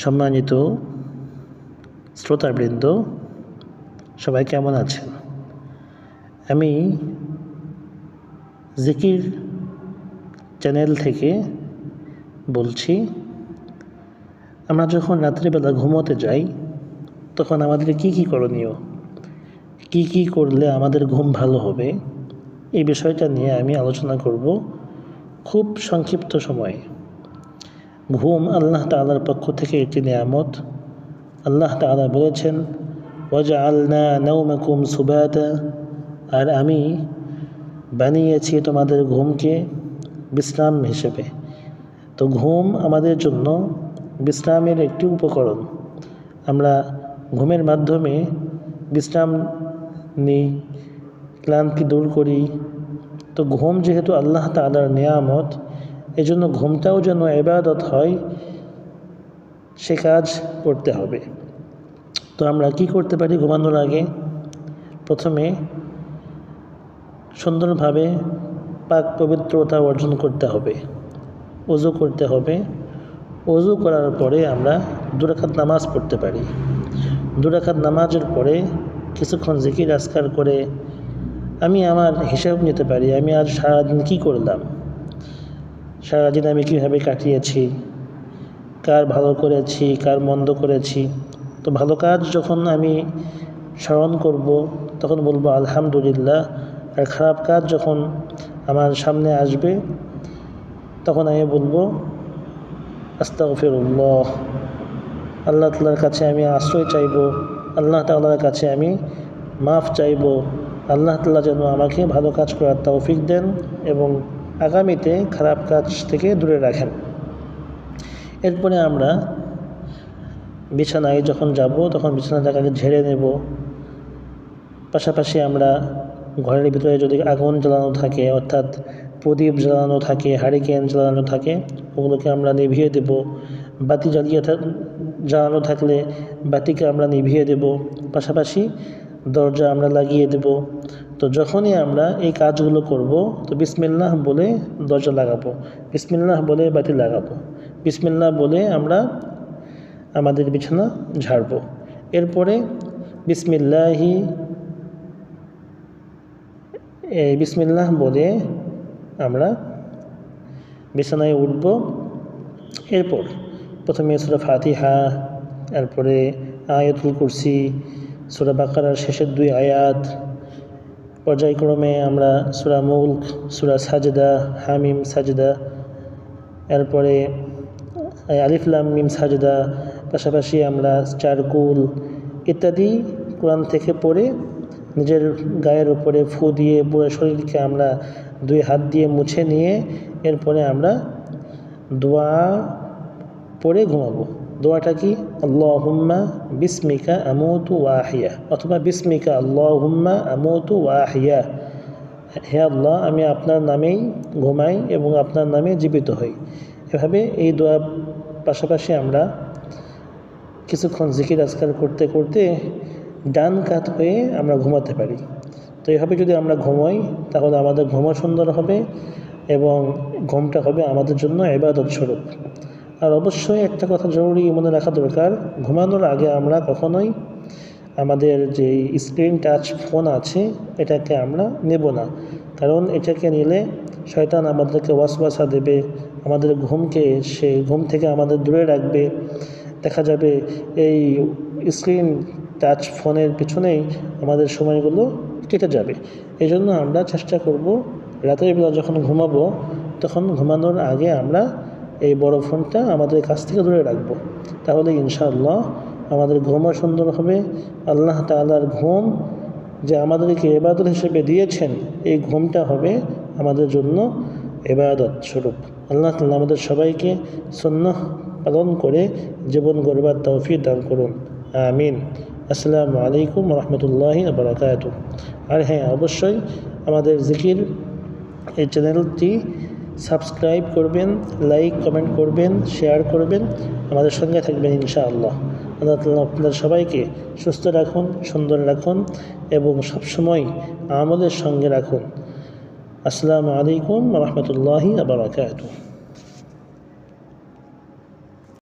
সম্মানিত শ্রোতাবৃন্দ, সবাই কেমন আছেন? আমি জিকির চ্যানেল থেকে বলছি। আমরা যখন রাত্রিবেলা ঘুমোতে যাই তখন আমাদের কি করণীয়, কি করলে আমাদের ঘুম ভালো হবে, এই বিষয়টা নিয়ে আমি আলোচনা করব খুব সংক্ষিপ্ত সময়ে। ঘুম আল্লাহ তাআলার পক্ষ থেকে একটি নিয়ামত। আল্লাহ তাআলা বলেছেন, ওয়াজআলনা নাওমাকুম সুবাতা, আর আমি বানিয়েছি তোমাদের ঘুমকে বিশ্রাম হিসেবে। তো ঘুম আমাদের জন্য বিশ্রামের একটি উপকরণ। আমরা ঘুমের মাধ্যমে বিশ্রাম নিই, ক্লান্তি দূর করি। তো ঘুম যেহেতু আল্লাহ তাআলার নিয়ামত, এজন্য ঘুমটাও যেন ইবাদত হয়, সে কাজ করতে হবে। তো আমরা কি করতে পারি? ঘুমানোর আগে প্রথমে সুন্দরভাবে পাক পবিত্রতা অর্জন করতে হবে, ওযু করতে হবে। ওযু করার পরে আমরা 2 রাকাত নামাজ পড়তে পারি। 2 রাকাত নামাজের পরে কিছুক্ষণ জিকির আজকার করে আমি আমার হিসাব নিতে পারি, আমি আজ সারাদিন কী করলাম, সারাদিন আমি কীভাবে কাটিয়েছি, কার ভালো করেছি, কার মন্দ করেছি। তো ভালো কাজ যখন আমি স্মরণ করব তখন বলবো আলহামদুলিল্লাহ, আর খারাপ কাজ যখন আমার সামনে আসবে তখন আমি বলবো আস্তাগফিরুল্লাহ। আল্লাহ তাআলার কাছে আমি আশ্রয় চাইব, আল্লাহ তাআলার কাছে আমি মাফ চাইব। আল্লাহ তাআলা যেন আমাকে ভালো কাজ করার তৌফিক দেন এবং আগামীতে খারাপ কাজ থেকে দূরে রাখেন। এরপরে আমরা বিছানায় যখন যাব তখন বিছানাটাকে ঝেড়ে নেব। পাশাপাশি আমরা ঘরের ভিতরে যদি আগুন জ্বালানো থাকে, অর্থাৎ প্রদীপ জ্বালানো থাকে, হারিকেন জ্বালানো থাকে, ওগুলোকে আমরা নিভিয়ে দেব। বাতি জ্বালানো থাকলে বাতিকে আমরা নিভিয়ে দেব। পাশাপাশি দরজা আমরা লাগিয়ে দেব। তো যখনই আমরা এই কাজগুলো করব তো বিসমিল্লাহ বলে দরজা লাগাবো, বিসমিল্লাহ বলে বাতি লাগাবো, বিসমিল্লাহ বলে আমরা আমাদের বিছানা ঝাড়ব। এরপরে বিসমিল্লাহ বলে আমরা বিছানায় উঠব। এরপর প্রথমে সূরা ফাতিহা, এরপরে আয়াতুল কুরসি, সূরা বাকারার শেষের 2 আয়াত, পর্যায়ক্রমে আমরা সূরা মুলক, সূরা সাজদা, হামিম সাজদা, এরপরে আলিফ লাম মিম সাজদা, পাশাপাশি আমরা 4 কুল ইত্যাদি কোরআন থেকে পড়ে নিজের গায়ের উপরে ফু দিয়ে পুরো শরীরকে আমরা 2 হাত দিয়ে মুছে নিয়ে এরপরে আমরা দোয়া পড়ে ঘুমাবো। দোয়াটা কি? আল্লাহুম্মা বিসমিকা আমুতু ওয়া আহইয়া, অথবা বিসমিকা আল্লাহুম্মা আমুতু ওয়া আহইয়া। হে আল্লাহ, আমি আপনার নামেই ঘুমাই এবং আপনার নামে জীবিত হই। এভাবে এই দোয়া পাশাপাশি আমরা কিছুক্ষণ জিকির আজকার করতে করতে ডান কাত হয়ে আমরা ঘুমাতে পারি। তো এভাবে যদি আমরা ঘুমাই তাহলে আমাদের ঘুমও সুন্দর হবে এবং ঘুমটা হবে আমাদের জন্য ইবাদত স্বরূপ। আর অবশ্যই একটা কথা জরুরি মনে রাখা দরকার, ঘুমানোর আগে আমরা কখনোই আমাদের যে স্ক্রিন টাচ ফোন আছে এটাকে আমরা নেব না, কারণ এটাকে নিলে শয়তান আমাদেরকে ওয়াসওয়াসা দেবে, আমাদের ঘুম থেকে আমাদের দূরে রাখবে। দেখা যাবে এই স্ক্রিন টাচ ফোনের পিছনেই আমাদের সময়গুলো কেটে যাবে। এই জন্য আমরা চেষ্টা করব রাতের বেলা যখন ঘুমাবো তখন ঘুমানোর আগে আমরা এই বড় ফোনটা আমাদের কাছ থেকে দূরে রাখব। তাহলে ইনশাআল্লাহ আমাদের ঘুমও সুন্দর হবে। আল্লাহ তাআলার ঘুম যে আমাদেরকে ইবাদত হিসেবে দিয়েছেন, এই ঘুমটা হবে আমাদের জন্য ইবাদত স্বরূপ। আল্লাহ তাআলা আমাদের সবাইকে সুন্নাহ পালন করে জীবন গড়বার তৌফিক দান করুন, আমিন। আসসালামু আলাইকুম ওয়া রাহমাতুল্লাহি ওয়া বারাকাতুহু। আর হ্যাঁ, অবশ্যই আমাদের জিকির এই চ্যানেলটি সাবস্ক্রাইব করবেন, লাইক কমেন্ট করবেন, শেয়ার করবেন, আমাদের সঙ্গে থাকবেন ইনশাআল্লাহ। আল্লাহ তাআলা আপনাদের সবাইকে সুস্থ রাখুন, সুন্দর রাখুন এবং সবসময় আমলের সঙ্গে রাখুন। আসসালামু আলাইকুম ওয়া রাহমাতুল্লাহি ওয়া বারাকাতুহু।